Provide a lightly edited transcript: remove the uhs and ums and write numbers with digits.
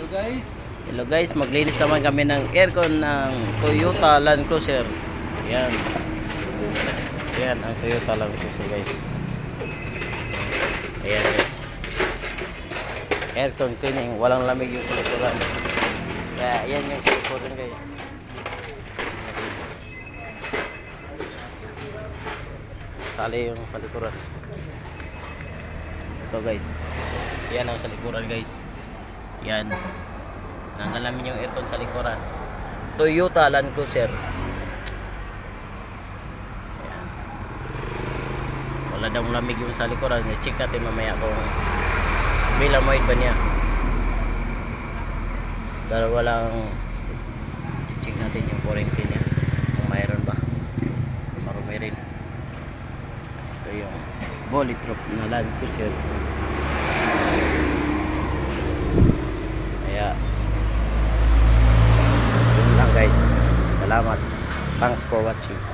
Hello guys, maglinis naman kami ng aircon ng Toyota Land Cruiser. Yan. Yan ang Toyota Land Cruiser guys. Ayan guys. Aircon cleaning, walang lamig yung sa likuran. Kaya yan yung sa likuran guys. Sali yung sa likuran. Ito guys. Yan ang sa likuran guys. Yan. Nangalamin yung aircon sa likuran. Toyota Land Cruiser. Ayan. Wala daw lamig yung sa likuran. I-check natin mamaya kung milamoid ba niya. Dahil walang i-check natin yung warranty niya. Kung mayroon ba. Marumi rin. Ito yung bulletproof na Land Cruiser. Kaya yun lang guys. Salamat. Thanks for watching.